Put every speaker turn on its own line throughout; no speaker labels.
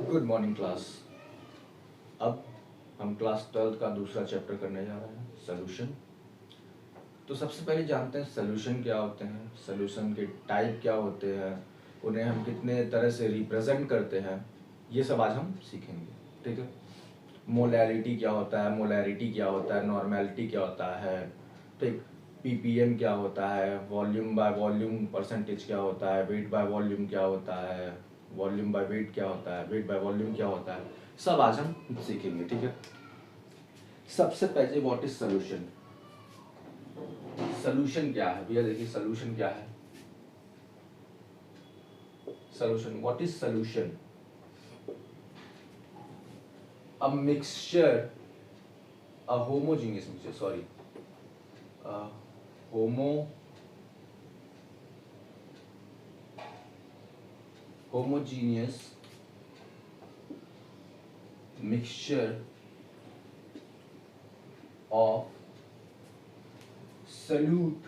Good morning class. अब हम class 12 का दूसरा चैप्टर करने जा रहे हैं, सोल्यूशन। तो सबसे पहले जानते हैं सोल्यूशन क्या होते हैं, सोल्यूशन के टाइप क्या होते हैं, उन्हें हम कितने तरह से रिप्रेजेंट करते हैं, ये सब आज हम सीखेंगे। ठीक है। मोलैरिटी क्या होता है, मोलैरिटी क्या होता है, नॉर्मेलिटी क्या होता है, ठीक, पीपीएम क्या होता है, वॉल्यूम बाय वॉल्यूम परसेंटेज क्या होता है, वेट बाय वॉल्यूम क्या होता है, वॉल्यूम बाय वेट क्या होता है, वेट बाय वॉल्यूम क्या होता है, सब आज हम सीखेंगे। ठीक है। सबसे पहले व्हाट इज सोल्यूशन। सोल्यूशन क्या है भैया, देखिए सोल्यूशन क्या है। Solution, what is solution? A mixture, a homogeneous mixture, sorry, a homogeneous mixture of solute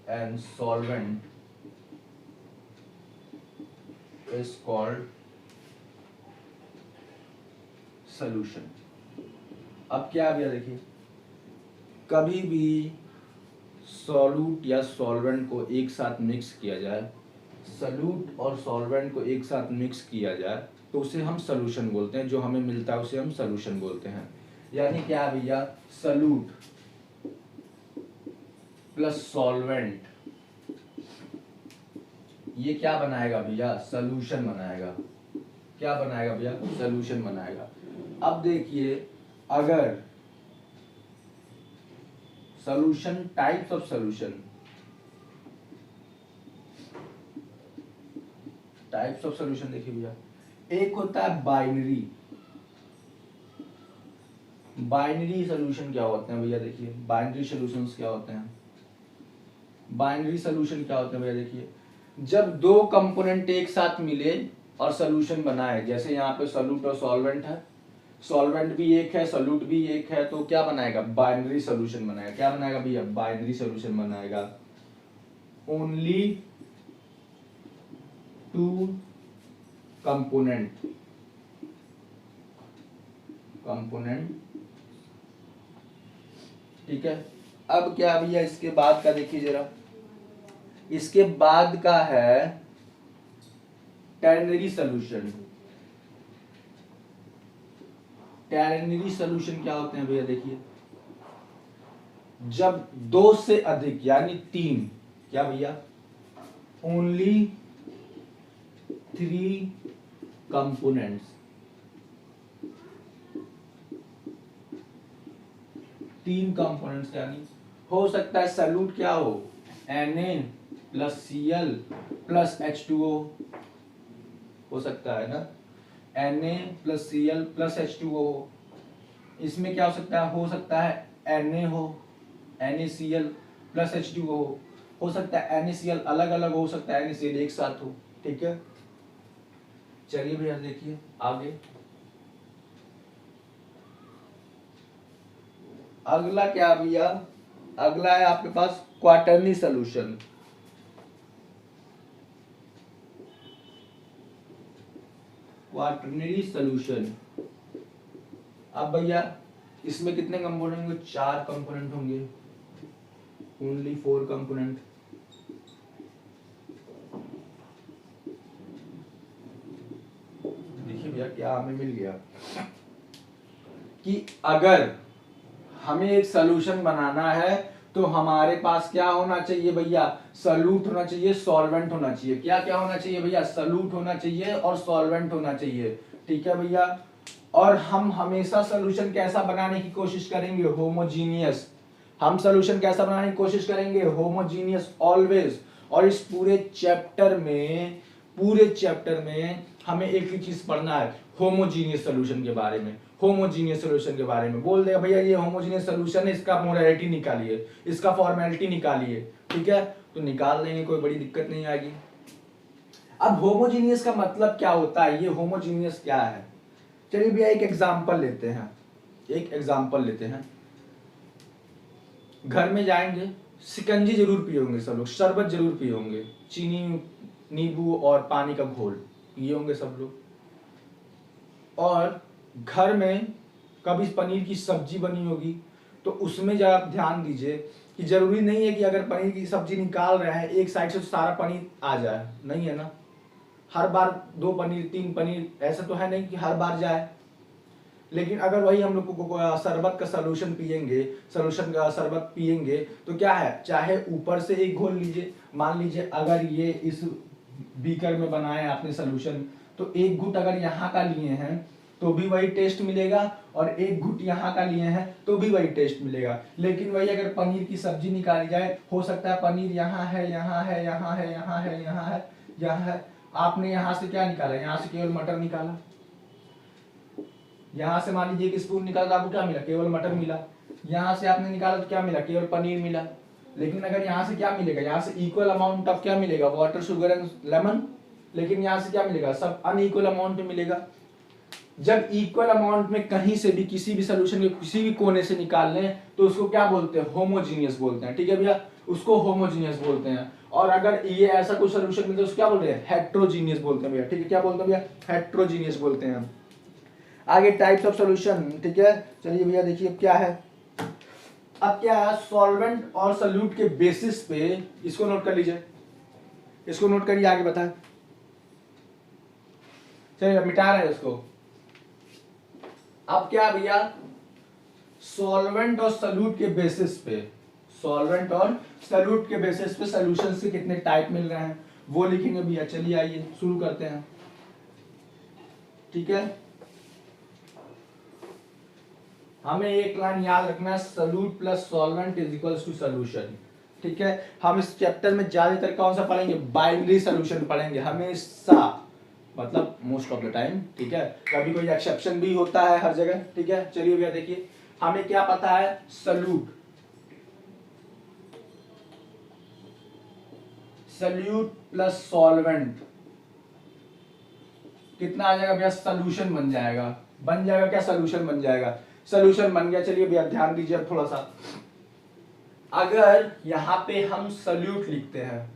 and solvent is called solution. अब क्या भैया देखिए, कभी भी सॉल्यूट या सॉल्वेंट को एक साथ मिक्स किया जाए, सॉल्यूट और सॉल्वेंट को एक साथ मिक्स किया जाए तो उसे हम सॉल्यूशन बोलते हैं। जो हमें मिलता है उसे हम सॉल्यूशन बोलते हैं। यानी क्या भैया, सॉल्यूट प्लस सॉल्वेंट ये क्या बनाएगा भैया, सॉल्यूशन बनाएगा। क्या बनाएगा भैया, सॉल्यूशन बनाएगा। अब देखिए, अगर solution, types of solution, types of solution देखिए भैया, एक होता है बाइनरी। बाइनरी सॉल्यूशन क्या होते हैं भैया, देखिए बाइनरी सॉल्यूशंस क्या होते हैं। बाइनरी सॉल्यूशन क्या होते हैं भैया, देखिए जब दो कंपोनेंट एक साथ मिले और सॉल्यूशन बनाए, जैसे यहाँ पे सॉल्यूट और सॉल्वेंट है, सॉल्वेंट भी एक है, सॉल्यूट भी एक है, तो क्या बनाएगा, बाइनरी सॉल्यूशन बनाएगा। क्या बनाएगा भैया, बाइनरी सॉल्यूशन बनाएगा। ओनली टू कंपोनेंट ठीक है। अब क्या भैया, इसके बाद का देखिए जरा, इसके बाद का है टर्नरी सॉल्यूशन। टर्नरी सॉल्यूशन क्या होते हैं भैया, देखिए जब दो से अधिक यानी तीन, क्या भैया, ओनली 3 कंपोनेंट्स, 3 कंपोनेंट्स यानी हो सकता है सॉल्यूट क्या हो, Na+Cl प्लस H2O हो सकता है ना, Na+Cl प्लस H2O। इसमें क्या हो सकता है Na हो, NaCl प्लस H2O हो सकता है, NaCl अलग अलग हो सकता है, NaCl एक साथ हो। ठीक है। चलिए भैया देखिए आगे, अगला क्या भैया, अगला है आपके पास क्वाटरनी सॉल्यूशन। क्वाटरनरी सॉल्यूशन, अब भैया इसमें कितने कंपोनेंट होंगे, 4 कंपोनेंट होंगे, ओनली 4 कंपोनेंट। देखिए भैया क्या हमें मिल गया कि अगर हमें एक सॉल्यूशन बनाना है तो हमारे पास क्या होना चाहिए भैया, सॉल्यूट होना चाहिए, सॉल्वेंट होना चाहिए। क्या क्या होना चाहिए भैया, सॉल्यूट होना चाहिए और सॉल्वेंट होना चाहिए। ठीक है भैया। और हम हमेशा सॉल्यूशन कैसा बनाने की कोशिश करेंगे, होमोजीनियस। हम सॉल्यूशन कैसा बनाने की कोशिश करेंगे, होमोजीनियस ऑलवेज। और इस पूरे चैप्टर में हमें एक ही चीज पढ़ना है, होमोजीनियस सॉल्यूशन के बारे में। होमोजीनियस सॉल्यूशन के बारे में बोल देगा भैया ये होमोजीनियस सॉल्यूशन है, इसका मोलैरिटी निकालिए, इसका फॉर्मेलिटी निकालिए। ठीक है, तो निकाल देंगे, कोई बड़ी दिक्कत नहीं आएगी। अब होमोजीनियस का मतलब क्या होता है, ये होमोजीनियस क्या है, चलिए भैया एक एग्जांपल लेते हैं। घर में जाएंगे, शिकंजी जरूर पिए होंगे सब लोग, शरबत जरूर पिए होंगे, चीनी, नींबू और पानी का घोल। ये होंगे सब लोग। और घर में कभी पनीर की सब्जी बनी होगी तो उसमें जरा आप ध्यान दीजिए कि जरूरी नहीं है कि अगर पनीर की सब्जी निकाल रहे हैं एक साइड से तो सारा पनीर आ जाए, नहीं है ना। हर बार 2 पनीर 3 पनीर ऐसा तो है नहीं कि हर बार जाए। लेकिन अगर वही हम लोग को शरबत का सोल्यूशन पियेंगे, सोल्यूशन का शरबत पियेंगे तो क्या है, चाहे ऊपर से एक घोल लीजिए, मान लीजिए अगर ये इस बीकर में बनाए आपने सोल्यूशन, तो एक घुट अगर यहाँ का लिए हैं तो भी वही टेस्ट मिलेगा, और एक घुट यहाँ का लिए हैं तो भी वही टेस्ट मिलेगा। लेकिन वही अगर पनीर की सब्जी निकाली जाए, हो सकता है पनीर यहाँ है, यहाँ है, यहाँ है, यहाँ है, यहाँ है, यहाँ है, आपने यहाँ से क्या निकाला, यहाँ से केवल मटर निकाला, यहाँ से मान लीजिए एक स्पून निकाला तो आपको क्या मिला, केवल मटर मिला। यहाँ से आपने निकाला तो क्या मिला, केवल पनीर मिला। लेकिन अगर यहाँ से क्या मिलेगा, यहाँ से इक्वल अमाउंट ऑफ क्या मिलेगा, वाटर, शुगर एंड लेमन। लेकिन यहाँ से क्या मिलेगा, सब अनइक्वल अमाउंट में मिलेगा। जब इक्वल अमाउंट में कहीं से भी किसी भी सोल्यूशन के किसी भी कोने से निकाल लें तो उसको क्या बोलते हैं, होमोजीनियस बोलते हैं। ठीक है भैया, उसको होमोजीनियस बोलते हैं। और अगर ये ऐसा कोई सोल्यूशन मिलता है उसको क्या बोलते हैं, हेट्रोजीनियस बोलते हैं भैया। ठीक है, क्या बोलते हैं भैया, हेट्रोजीनियस बोलते हैं। आगे टाइप्स ऑफ सॉल्यूशन, ठीक है। चलिए भैया देखिए अब क्या है, अब क्या है, सॉल्वेंट और सॉल्यूट के बेसिस पे, इसको नोट कर लीजिए, इसको नोट करिए, आगे बताएं। चलिए मिटा रहे हैं इसको। अब क्या भैया, सॉल्वेंट और सॉल्यूट के बेसिस पे, सॉल्वेंट और सॉल्यूट के बेसिस पे सॉल्यूशन से कितने टाइप मिल रहे हैं वो लिखेंगे भैया। चलिए आइए शुरू करते हैं। ठीक है, हमें एक लाइन याद रखना है, solute plus solvent is equals to solution. ठीक है, हम इस चैप्टर में ज्यादातर कौन सा पढ़ेंगे, बाइनरी सॉल्यूशन पढ़ेंगे हमेशा, मतलब मोस्ट ऑफ द टाइम। ठीक है, कभी कोई एक्सेप्शन भी होता है हर जगह। ठीक है, चलिए भैया देखिए, हमें क्या पता है, सॉल्यूट, सॉल्यूट प्लस सॉल्वेंट कितना आ जाएगा भैया, सॉल्यूशन बन जाएगा। बन जाएगा क्या, सॉल्यूशन बन जाएगा, सॉल्यूशन बन गया। चलिए भैया ध्यान दीजिए थोड़ा सा, अगर यहां पे हम सॉल्यूट लिखते हैं,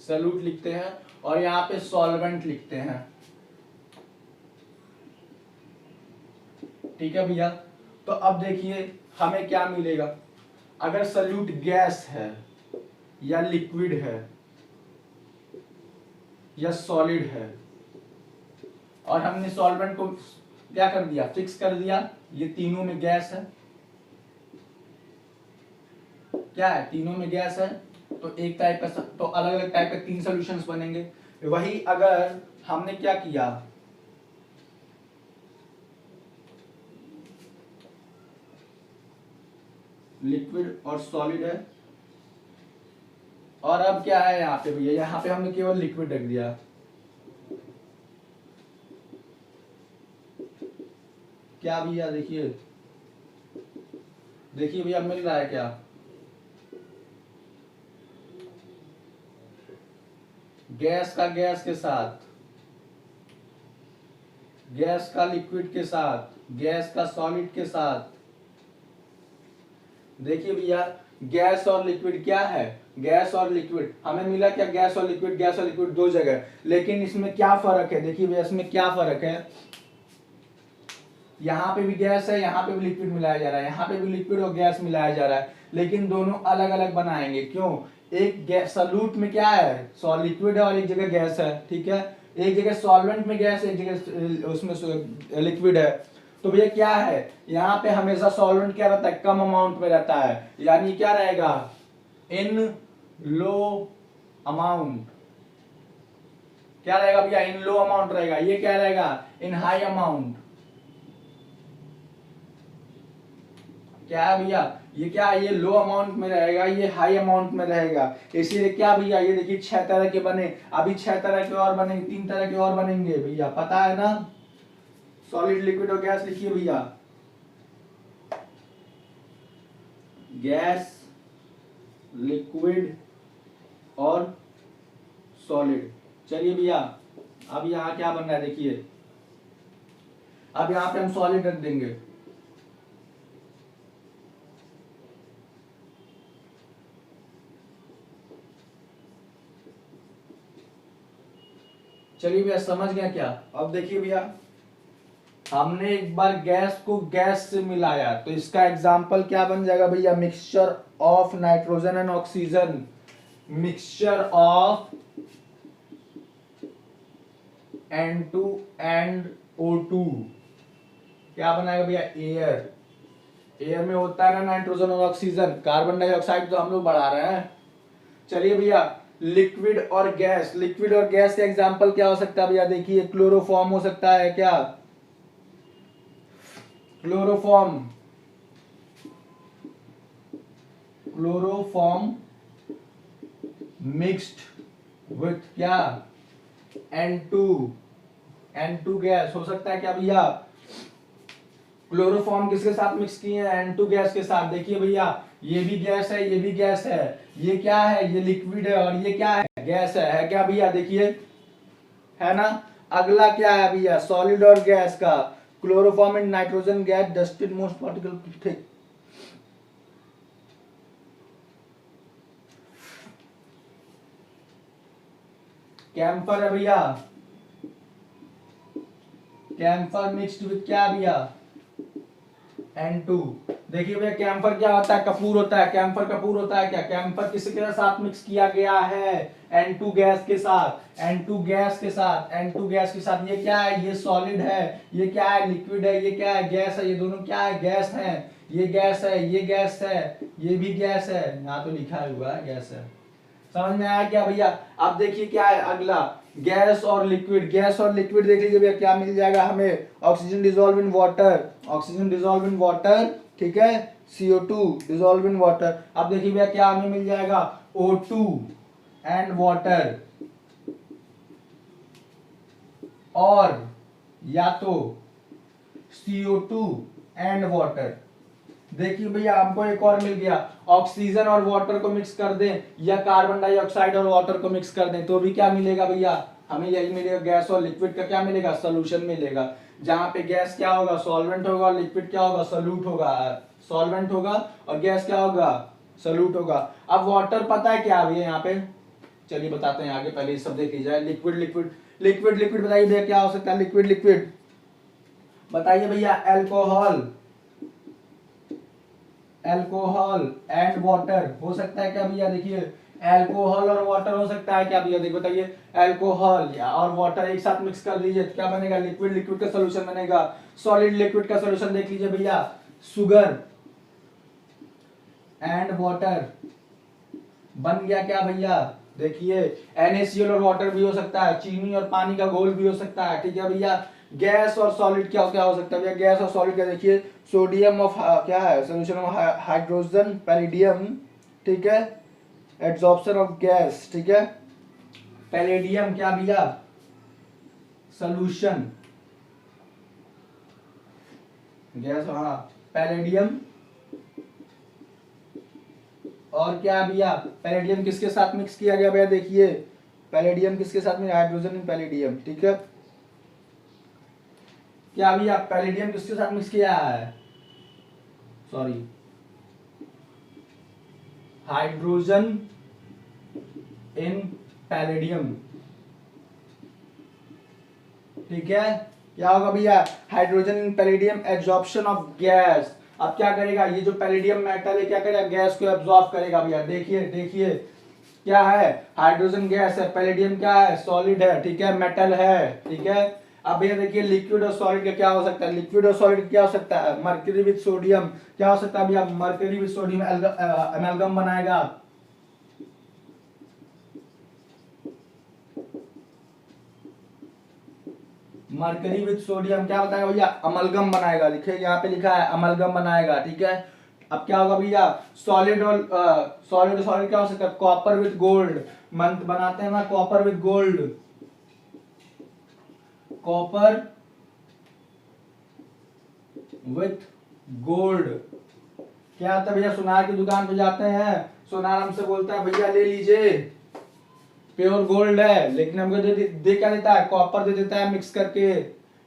सॉल्यूट लिखते हैं और यहाँ पे सॉल्वेंट लिखते हैं, ठीक है भैया, तो अब देखिए हमें क्या मिलेगा। अगर सॉल्यूट गैस है या लिक्विड है या सॉलिड है, और हमने सॉल्वेंट को क्या कर दिया, फिक्स कर दिया, ये तीनों में गैस है, क्या है, तीनों में गैस है, तो एक टाइप का, तो अलग अलग टाइप के 3 सॉल्यूशंस बनेंगे। वही अगर हमने क्या किया, लिक्विड और सॉलिड है, और अब क्या है यहाँ पे भैया, यहाँ पे हमने केवल लिक्विड रख दिया, क्या भैया देखिए, देखिए भैया मिल रहा है क्या, गैस का गैस के साथ, गैस का लिक्विड के साथ, गैस का सॉलिड के साथ। देखिए भैया, गैस और लिक्विड क्या है, गैस और लिक्विड हमें मिला क्या, गैस और लिक्विड, गैस और लिक्विड 2 जगह। लेकिन इसमें क्या फर्क है, देखिए भैया इसमें क्या फर्क है, यहाँ पे भी गैस है, यहाँ पे भी लिक्विड मिलाया जा रहा है, यहाँ पे भी लिक्विड और गैस मिलाया जा रहा है, लेकिन दोनों अलग अलग बनाएंगे। क्यों, एक गैस सॉल्यूट में क्या है, लिक्विड है और एक जगह गैस है। ठीक है, एक जगह सॉल्वेंट में गैस है, एक जगह उसमें लिक्विड है। तो भैया क्या है, यहाँ पे हमेशा सॉल्वेंट क्या रहता है, कम अमाउंट में रहता है, यानी क्या रहेगा, इन लो अमाउंट। क्या रहेगा भैया, इन लो अमाउंट रहेगा। ये क्या रहेगा, इन हाई अमाउंट। क्या है भैया, ये क्या है, ये लो अमाउंट में रहेगा, ये हाई अमाउंट में रहेगा। इसीलिए क्या भैया, ये देखिए 6 तरह के बने, अभी 6 तरह के और बनेंगे, 3 तरह के और बनेंगे भैया, पता है ना। सॉलिड, लिक्विड और गैस लिखिए भैया, गैस, लिक्विड और सॉलिड। चलिए भैया अब यहाँ क्या बन रहा है, देखिए अब यहाँ पे हम सॉलिड रख देंगे, चलिए भैया समझ गया क्या? अब देखिए भैया, हमने एक बार गैस को गैस से मिलाया तो इसका एग्जाम्पल क्या बन जाएगा भैया? Mixture of nitrogen and oxygen, mixture of N2 and O2 क्या बनाएगा भैया? एयर। एयर में होता है ना नाइट्रोजन और ऑक्सीजन, कार्बन डाइऑक्साइड तो हम लोग बढ़ा रहे हैं। चलिए भैया, लिक्विड और गैस, लिक्विड और गैस का एग्जांपल क्या हो सकता है भैया? देखिए क्लोरोफॉर्म हो सकता है क्या? क्लोरोफॉर्म, क्लोरोफॉर्म मिक्स्ड विथ क्या? N2, N2 गैस हो सकता है क्या भैया? क्लोरोफॉर्म किसके साथ मिक्स किए हैं? N2 गैस के साथ। देखिए भैया, ये भी गैस है, ये भी गैस है, ये क्या है? ये लिक्विड है, और ये क्या है? गैस है क्या भैया? देखिए, है ना। अगला क्या है भैया? सॉलिड और गैस का। Chloroform and nitrogen gas dusted most particle thick. Camphor है भैया, कैम्फर मिक्स्ड विथ क्या भैया? N2। देखिए भैया, कैम्फर क्या होता है? कपूर होता है। कैम्फर कपूर होता है क्या? कैम्फर किसके साथ मिक्स किया गया है? N2 गैस के साथ, N2 गैस के साथ, N2 गैस के साथ। ये क्या है? ये सॉलिड है, ये क्या है? लिक्विड है, ये क्या है? गैस है। ये दोनों क्या है? गैस है। ये गैस है, ये गैस है, ये भी गैस है। यहाँ तो लिखा हुआ है गैस है। समझ में आया क्या भैया? अब देखिए क्या है अगला, गैस और लिक्विड। गैस और लिक्विड देख लीजिए भैया, क्या मिल जाएगा हमें? Oxygen dissolve in water, oxygen dissolve in water, ठीक है। CO2 dissolve in water. अब देखिए भैया क्या हमें मिल जाएगा? O2 एंड वाटर, और या तो CO2 एंड वाटर। देखिए भैया, हमको एक और मिल गया, ऑक्सीजन और वाटर को मिक्स कर दें, या कार्बन डाइऑक्साइड और वाटर को मिक्स कर दें, तो भी क्या मिलेगा भैया? हमें यही मिलेगा, गैस और लिक्विड का क्या मिलेगा? सोल्यूशन मिलेगा। जहां पे गैस क्या होगा? सॉल्वेंट होगा, और लिक्विड क्या होगा? सोल्यूट होगा। सॉल्वेंट होगा और गैस क्या होगा? सोल्यूट होगा। अब वाटर पता है क्या भैया यहाँ पे? चलिए बताते हैं आगे, पहले ये सब देख लीजिए। लिक्विड लिक्विड लिक्विड लिक्विड बताइए भैया क्या हो सकता है? लिक्विड लिक्विड बताइए भैया। अल्कोहल, अल्कोहल एंड वाटर हो सकता है क्या भैया? देखिए, अल्कोहल और वाटर हो सकता है क्या भैया? देखिए बताइए, अल्कोहल और वाटर एक साथ मिक्स कर दीजिए तो क्या बनेगा? लिक्विड लिक्विड का सॉल्यूशन बनेगा। सॉलिड लिक्विड का सॉल्यूशन देख लीजिए भैया, शुगर एंड वाटर बन गया क्या भैया? देखिए, NaCl और वाटर भी हो सकता है, चीनी और पानी का घोल भी हो सकता है, ठीक है भैया। गैस और सॉलिड क्या क्या हो सकता है भैया? गैस और सॉलिड का देखिए, सोडियम ऑफ क्या है? सोल्यूशन ऑफ हाइड्रोजन पैलेडियम, ठीक है। एब्जॉर्प्शन ऑफ गैस, ठीक है। पैलेडियम क्या भैया? सोल्यूशन, गैस, हाँ, पैलेडियम। और क्या भैया? पैलेडियम किसके साथ मिक्स किया गया भैया? देखिए, पैलेडियम किसके साथ में? हाइड्रोजन एंड पैलेडियम, ठीक है। क्या भैया पैलेडियम किसके साथ मिक्स किया है? सॉरी, हाइड्रोजन इन पैलेडियम, ठीक है। क्या होगा भैया? Hydrogen in palladium, absorption of gas. अब क्या करेगा? ये जो पैलेडियम मेटल है क्या करेगा? गैस को एब्जॉर्ब करेगा भैया। देखिए देखिए, क्या है? हाइड्रोजन गैस है, पैलेडियम क्या है? सॉलिड है, ठीक है, मेटल है, ठीक है। अब भैया देखिए, लिक्विड और सॉलिड का क्या हो सकता है? लिक्विड और सॉलिड क्या हो सकता है? मर्क्यूरी विद सोडियम क्या हो सकता है भैया? मर्क्यूरी विद सोडियम अमेलगम बनाएगा। मर्करी विद सोडियम क्या बताएगा भैया? अमलगम बनाएगा। लिखे, यहाँ पे लिखा है अमलगम बनाएगा, ठीक है। अब क्या होगा भैया? सॉलिड और सॉलिड सॉलिड क्या हो सकता है? कॉपर विद गोल्ड मंथ बनाते हैं ना, copper with gold, copper with gold. क्या होता है भैया? सुनार की दुकान पे जाते हैं, सुनार हमसे बोलता है भैया ले लीजिए, प्योर गोल्ड है, लेकिन हमको दे क्या देता है? कॉपर दे देता है मिक्स करके,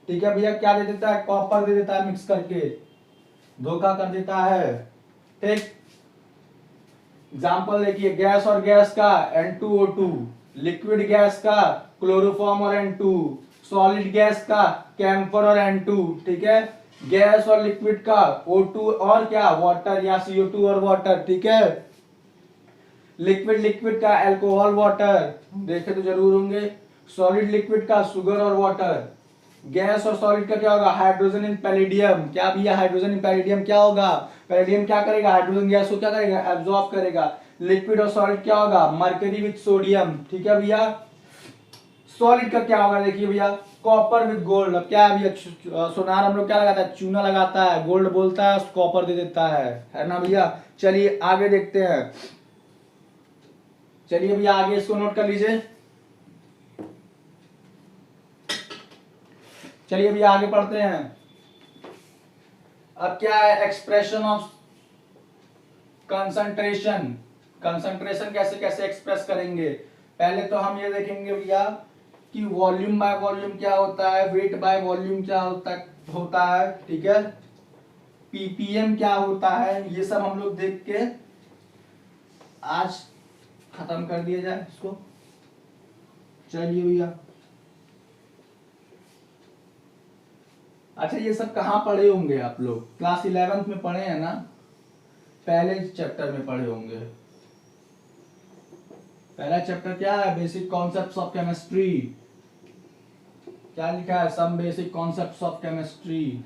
ठीक है भैया। क्या दे देता है? कॉपर दे देता है मिक्स करके, धोखा कर देता है, ठीक। एग्जाम्पल देखिए, गैस और गैस का, N2O2, लिक्विड गैस का क्लोरोफॉर्म और N2, सॉलिड गैस का कैम्फर और N2, ठीक है। गैस और लिक्विड का O2 और क्या वाटर या CO2 और वाटर, ठीक है। लिक्विड का अल्कोहल वाटर, देखे तो जरूर होंगे। सॉलिड लिक्विड का शुगर और वाटर। गैस और सॉलिड का क्या होगा हाइड्रोजन इन पैलेडियम, क्या भैया हाइड्रोजन इन पैलेडियम क्या होगा, पैलेडियम क्या करेगा हाइड्रोजन गैस को क्या करेगा एब्जॉर्ब करेगा। लिक्विड और सॉलिड क्या होगा मरकरी विद सोडियम, ठीक है भैया। सॉलिड का क्या होगा देखिए भैया कॉपर विद गोल्ड। अब क्या है भैया सोनार हम लोग क्या लगाता है चूना लगाता है, गोल्ड बोलता है कॉपर दे देता है ना भैया। चलिए आगे देखते हैं, चलिए भैया आगे इसको नोट कर लीजिए। चलिए भैया आगे पढ़ते हैं। अब क्या है एक्सप्रेशन ऑफ कंसंट्रेशन। कंसंट्रेशन कैसे कैसे एक्सप्रेस करेंगे, पहले तो हम ये देखेंगे भैया कि वॉल्यूम बाय वॉल्यूम क्या होता है, वेट बाय वॉल्यूम क्या होता है, ठीक है। पीपीएम क्या होता है, ये सब हम लोग देख के आज खत्म कर दिया जाए इसको। चलिए भैया अच्छा ये सब कहाँ पढ़े होंगे आप लोग, क्लास 11th में पढ़े हैं ना, पहले चैप्टर में पढ़े होंगे। पहला चैप्टर क्या है बेसिक कॉन्सेप्ट्स ऑफ केमिस्ट्री, क्या लिखा है some basic concepts of chemistry.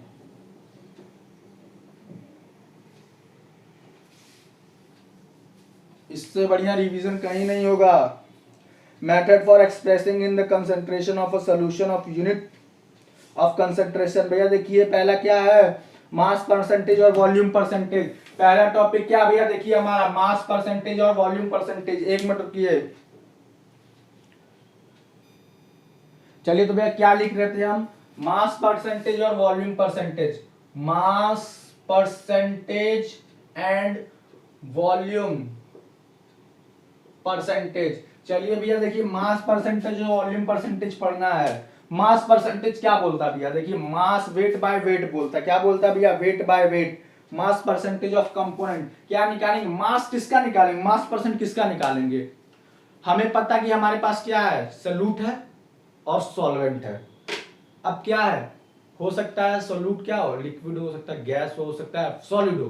इससे बढ़िया रिवीजन कहीं नहीं होगा। Method for expressing in the concentration of a solution of unit of concentration. भैया देखिए पहला क्या है मास परसेंटेज और वॉल्यूम परसेंटेज। पहला टॉपिक क्या भैया देखिए हमारा मास परसेंटेज और वॉल्यूम परसेंटेज। एक मिनट रुकिए, चलिए तो भैया क्या लिख रहे थे हम मास परसेंटेज और volume percentage. Mass percentage and volume percentage. चलिए भैया देखिए मास परसेंटेज और वॉल्यूम परसेंटेज पढ़ना है। मास परसेंटेज क्या बोलता है भैया देखिए मास वेट बाय वेट बोलता है, क्या बोलता है भैया weight by weight. Mass percentage of component क्या निकालेंगे, मास किसका निकालेंगे, मास परसेंट किसका निकालेंगे। हमें पता कि हमारे पास क्या है सॉल्यूट है और सॉल्वेंट है। अब क्या है हो सकता है सॉल्यूट क्या हो लिक्विड हो सकता है, गैस हो सकता है, सॉलिड हो।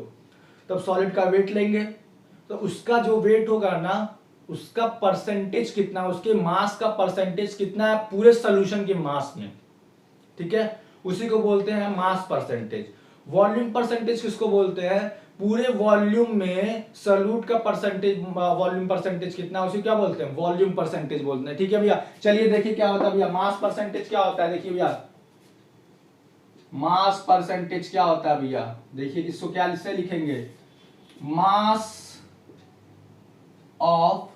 तब सॉलिड का वेट लेंगे तो उसका जो वेट होगा ना उसका परसेंटेज कितना, उसके मास का परसेंटेज कितना है पूरे सॉल्यूशन के मास में, ठीक है, उसी को बोलते हैं मास परसेंटेज। वॉल्यूम परसेंटेज किसको बोलते हैं पूरे वॉल्यूम में सॉल्यूट का परसेंटेज वॉल्यूम परसेंटेज कितना उसे क्या बोलते हैं वॉल्यूम परसेंटेज बोलते हैं, ठीक है भैया। चलिए देखिए क्या होता है भैया मास परसेंटेज क्या होता है, देखिए भैया मास परसेंटेज क्या होता है भैया देखिए इसको क्या से लिखेंगे मास ऑफ,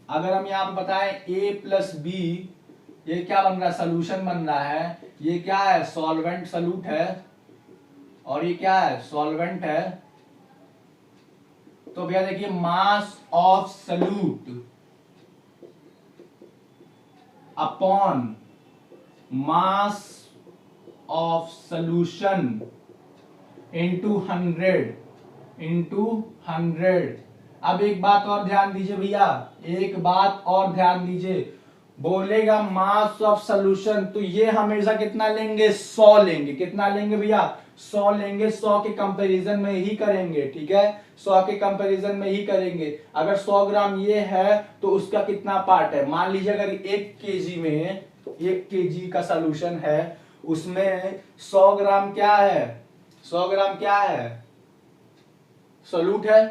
अगर हम यहां पर बताएं a प्लस बी ये क्या बन रहा है सॉल्यूशन बन रहा है, ये क्या है सॉल्वेंट सॉल्यूट है और ये क्या है सॉल्वेंट है। तो भैया देखिए मास of solute upon mass of solution into 100। अब एक बात और ध्यान दीजिए भैया, एक बात और ध्यान दीजिए, बोलेगा मास ऑफ सॉल्यूशन तो ये हमेशा कितना लेंगे 100 लेंगे, कितना लेंगे भैया 100 लेंगे, 100 के कंपैरिजन में ही करेंगे, ठीक है 100 के कंपैरिजन में ही करेंगे। अगर 100 ग्राम ये है तो उसका कितना पार्ट है, मान लीजिए अगर 1 केजी में 1 केजी का सॉल्यूशन है उसमें 100 ग्राम क्या है 100 ग्राम क्या है सॉल्यूट है,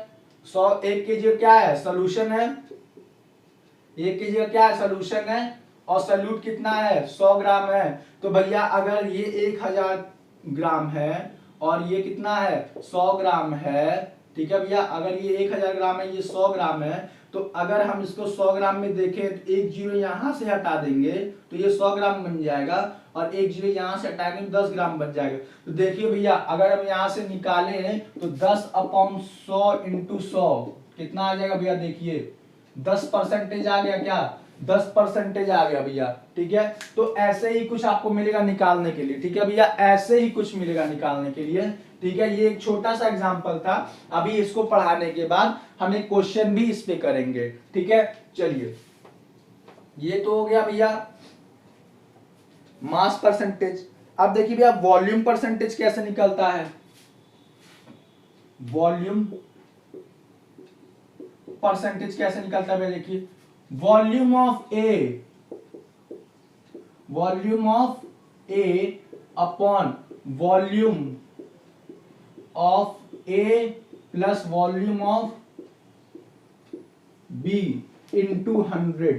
100 1 केजी क्या है सॉल्यूशन है, 1 केजी का क्या है सॉल्यूशन है और सॉल्यूट कितना है 100 ग्राम है। तो भैया अगर ये 1000 ग्राम है और ये कितना है 100 ग्राम है, ठीक है भैया अगर ये 1000 ग्राम है ये 100 ग्राम है, तो अगर हम इसको 100 ग्राम में देखें तो एक जीरो यहां से हटा देंगे तो ये 100 ग्राम बन जाएगा और एक जीरो यहां से हटाएंगे तो 10 ग्राम बन जाएगा। तो देखिए भैया अगर हम यहां से निकालें तो 10/100 इंटू 100 कितना आ जाएगा भैया देखिए 10% आ गया, क्या 10% आ गया भैया, ठीक है। तो ऐसे ही कुछ आपको मिलेगा निकालने के लिए, ठीक है भैया ऐसे ही कुछ मिलेगा निकालने के लिए, ठीक है। ये एक छोटा सा एग्जांपल था, अभी इसको पढ़ाने के बाद हम एक क्वेश्चन भी इस पे करेंगे, ठीक है। चलिए
ये तो हो गया भैया मास परसेंटेज। अब देखिए भैया वॉल्यूम परसेंटेज कैसे निकलता है। वॉल्यूम परसेंटेज कैसे निकलता है भैया, देखिए volume of A upon volume of A plus volume of B into 100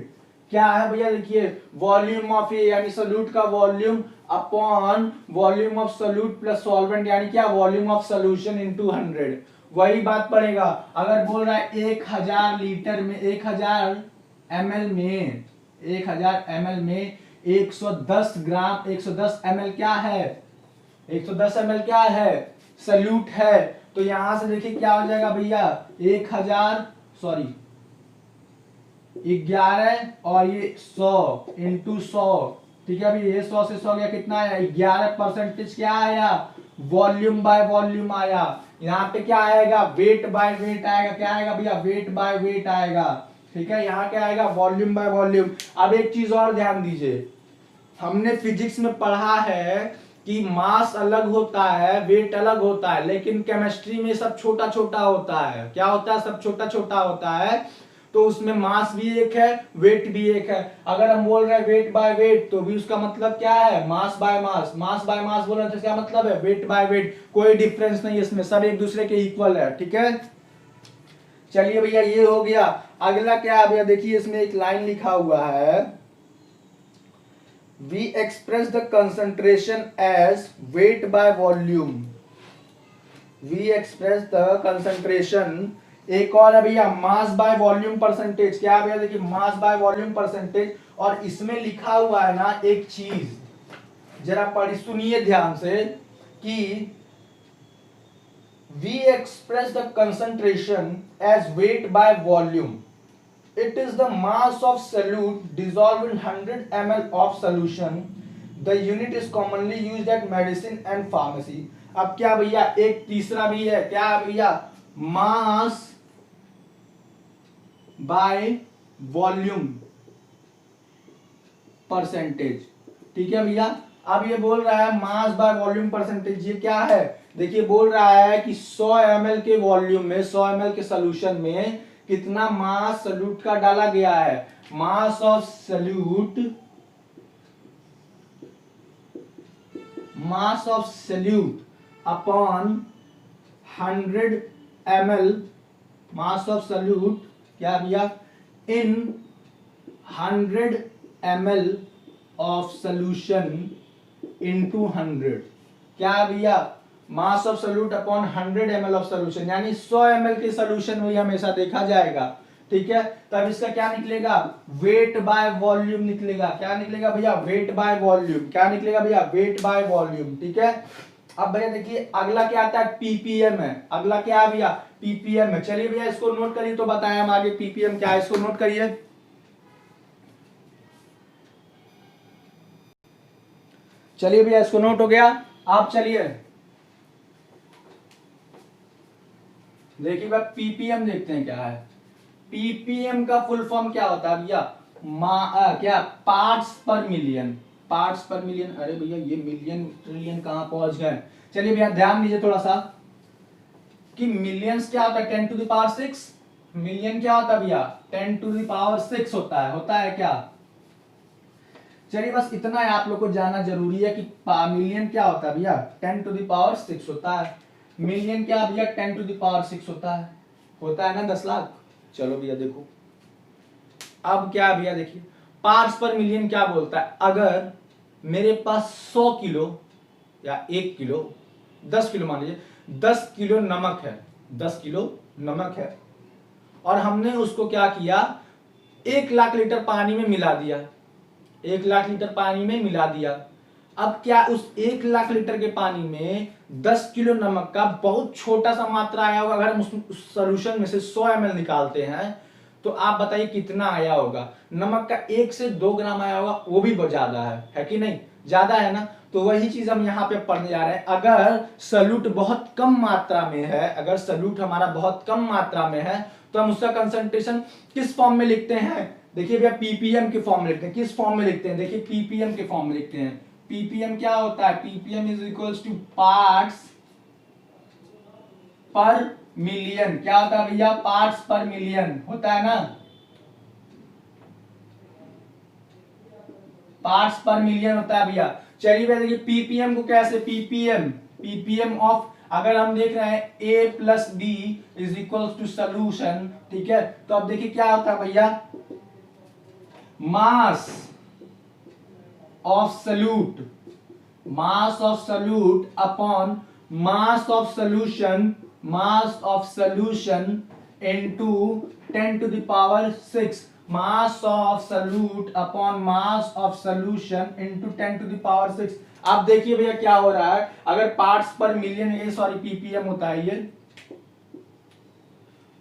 क्या है भैया, देखिए वॉल्यूम ऑफ ए यानी सोल्यूट का volume upon volume of solute plus solvent यानी क्या वॉल्यूम ऑफ सोल्यूशन इनटू 100। वही बात पड़ेगा। अगर बोल रहा है 1000 लीटर में 1000 ml में 1000 ml में 110 ग्राम 110 ml क्या है, 110 ml क्या है सोल्यूट है। तो यहां से देखिए क्या हो जाएगा भैया 1000 सॉरी 11 और ये 100 इंटू 100, ठीक है अभी ये 100 से 100 गया कितना आया 11% क्या आया वॉल्यूम बाय वॉल्यूम आया। यहाँ पे क्या आएगा वेट बाय वेट आएगा, क्या आएगा भैया वेट बाय वेट आएगा, ठीक है यहाँ क्या आएगा वॉल्यूम बाय वॉल्यूम। अब एक चीज और ध्यान दीजिए, हमने फिजिक्स में पढ़ा है कि मास अलग होता है वेट अलग होता है, लेकिन केमिस्ट्री में सब छोटा छोटा होता है। क्या होता है सब छोटा छोटा होता है, तो उसमें मास भी एक है वेट भी एक है। अगर हम बोल रहे हैं वेट बाय वेट तो भी उसका मतलब क्या है mass by mass, mass by mass बोल रहे हैं तो क्या मतलब है वेट बाय वेट, कोई डिफरेंस नहीं है इसमें, सब एक दूसरे के इक्वल है, ठीक है। चलिए भैया ये हो गया। अगला क्या है भैया, देखिए इसमें एक लाइन लिखा हुआ है we express the concentration as weight by volume, we express the concentration। एक और है भैया मास बाय वॉल्यूम परसेंटेज, क्या भैया देखिए मास बाय वॉल्यूम परसेंटेज। और इसमें लिखा हुआ है ना एक चीज जरा पढ़ी सुनिए ध्यान से कि we express the concentration as weight by volume, it is the mass of solute dissolved in 100 ml of solution, the unit is commonly used at medicine and pharmacy। अब क्या भैया एक तीसरा भी है, क्या भैया मास बाय वॉल्यूम परसेंटेज, ठीक है भैया। अब ये बोल रहा है मास बाय वॉल्यूम परसेंटेज, ये क्या है देखिए बोल रहा है कि 100 ml के वॉल्यूम में 100 ml के सोल्यूशन में कितना मास सोल्यूट का डाला गया है, mass of solute, mass of solute upon 100 ml, mass of solute क्या भैया इन 100 ml ऑफ सोल्यूशन इनटू 100, क्या भैया mass of solute upon 100 ml of solution यानी 100 ml के सोल्यूशन में हमेशा देखा जाएगा, ठीक है। तब इसका क्या निकलेगा वेट बाय वॉल्यूम निकलेगा, क्या निकलेगा भैया वेट बाय वॉल्यूम, क्या निकलेगा भैया वेट बाय वॉल्यूम, ठीक है। अब भैया देखिए अगला क्या आता है पीपीएम है, अगला क्या है भैया पीपीएम है। चलिए भैया इसको नोट करिए तो बताएं हम आगे पीपीएम क्या है, इसको नोट करिए। चलिए भैया इसको नोट हो गया। आप चलिए देखिए भैया पीपीएम देखते हैं क्या है। पीपीएम का फुल फॉर्म क्या होता है भैया क्या पार्ट्स पर मिलियन, पार्ट्स पर मिलियन। अरे भैया ये मिलियन ट्रिलियन कहां पहुंच गए। चलिए भैया ध्यान दीजिए थोड़ा सा कि मिलियंस क्या होता है 10 टू द पावर 6, मिलियन क्या होता है भैया 10 टू द पावर 6 होता है क्या। चलिए बस इतना है आप लोग को जानना जरूरी है कि मिलियन क्या होता है भैया 10 टू द पावर 6 होता है। मिलियन क्या भैया 10 टू द पावर 6 होता है ना 10 लाख। चलो भैया देखो अब क्या भैया देखिए पार्ट्स पर मिलियन क्या बोलता है, अगर मेरे पास 100 किलो या 1 किलो 10 किलो मान लीजिए 10 किलो नमक है, 10 किलो नमक है और हमने उसको क्या किया 1 लाख लीटर पानी में मिला दिया, 1 लाख लीटर पानी में मिला दिया। अब क्या उस 1 लाख लीटर के पानी में 10 किलो नमक का बहुत छोटा सा मात्रा आया होगा। अगर हम उस सोल्यूशन में से 100 ml निकालते हैं तो आप बताइए कितना आया होगा। नमक का 1 से 2 ग्राम आया होगा, वो भी बहुत ज्यादा है कि नहीं, ज्यादा है ना। तो वही चीज हम यहाँ पे पढ़ने जा रहे हैं। अगर सोल्यूट बहुत कम मात्रा में है, अगर सोल्यूट हमारा बहुत कम मात्रा में है तो हम उसका कंसंट्रेशन किस फॉर्म में लिखते हैं देखिए भैया पीपीएम के फॉर्म में लिखते हैं, किस फॉर्म में लिखते हैं, देखिए पीपीएम के फॉर्म में लिखते हैं। पीपीएम क्या होता है, ppm is equals two parts पर मिलियन। क्या होता है भैया, पार्ट्स पर मिलियन होता है ना, पार्ट्स पर मिलियन होता है भैया। चलिए भैया देखिए पीपीएम को कैसे, पीपीएम ऑफ, अगर हम देख रहे हैं A plus B is equal to solution, ठीक है, तो अब देखिए क्या होता है भैया, mass of solute, mass of solute upon mass of solution, mass of solution into 10 to the power 6, mass of solute upon mass of solution into 10 to the power 6। अब देखिए भैया क्या हो रहा है, अगर पार्ट्स पर मिलियन, ये सॉरी पीपीएम होता है, ये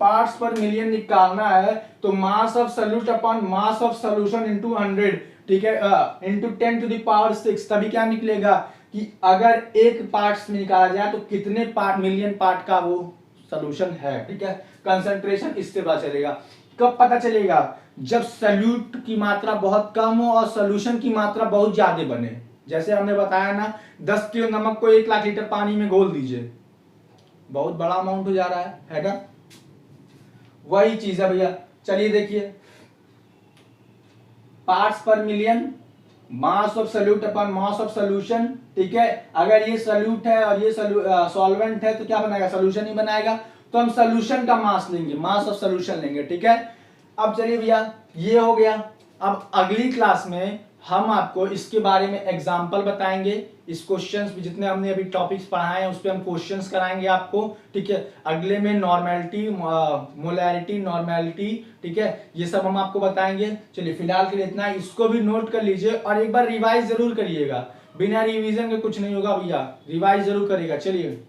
पार्ट्स पर मिलियन निकालना है तो मास of solute upon mass of solution into 100, ठीक है, इनटू 10 टू द पावर 6, तभी क्या निकलेगा कि अगर एक पार्ट्स में निकाला जाए तो कितने पार्ट, मिलियन पार्ट का वो सॉल्यूशन है, ठीक है। कंसंट्रेशन इससे पता चलेगा। कब पता चलेगा, जब सॉल्यूट की मात्रा बहुत कम हो और सॉल्यूशन की मात्रा बहुत ज्यादा बने। जैसे हमने बताया ना, 10 किलो नमक को 1 लाख लीटर पानी में घोल दीजिए, बहुत बड़ा अमाउंट हो जा रहा है ना, वही चीज है भैया। चलिए देखिए पार्ट्स पर million, mass of solute upon mass of solution, ठीक है। अगर ये सॉल्यूट है और ये सॉल्वेंट है तो क्या बनाएगा, सॉल्यूशन ही बनाएगा, तो हम सॉल्यूशन का मास लेंगे, मास ऑफ सॉल्यूशन लेंगे, ठीक है। अब चलिए भैया ये हो गया। अब अगली क्लास में हम आपको इसके बारे में एग्जाम्पल बताएंगे, इस क्वेश्चंस भी जितने हमने अभी टॉपिक्स पढ़ाए हैं उस पे हम क्वेश्चंस कराएंगे आपको, ठीक है। अगले में नॉर्मेलिटी, मोलैरिटी, नॉर्मेलिटी, ठीक है, ये सब हम आपको बताएंगे। चलिए फिलहाल के लिए इतना, इसको भी नोट कर लीजिए और एक बार रिवाइज जरूर करिएगा, बिना रिवीजन के कुछ नहीं होगा भैया, रिवाइज जरूर करिएगा। चलिए।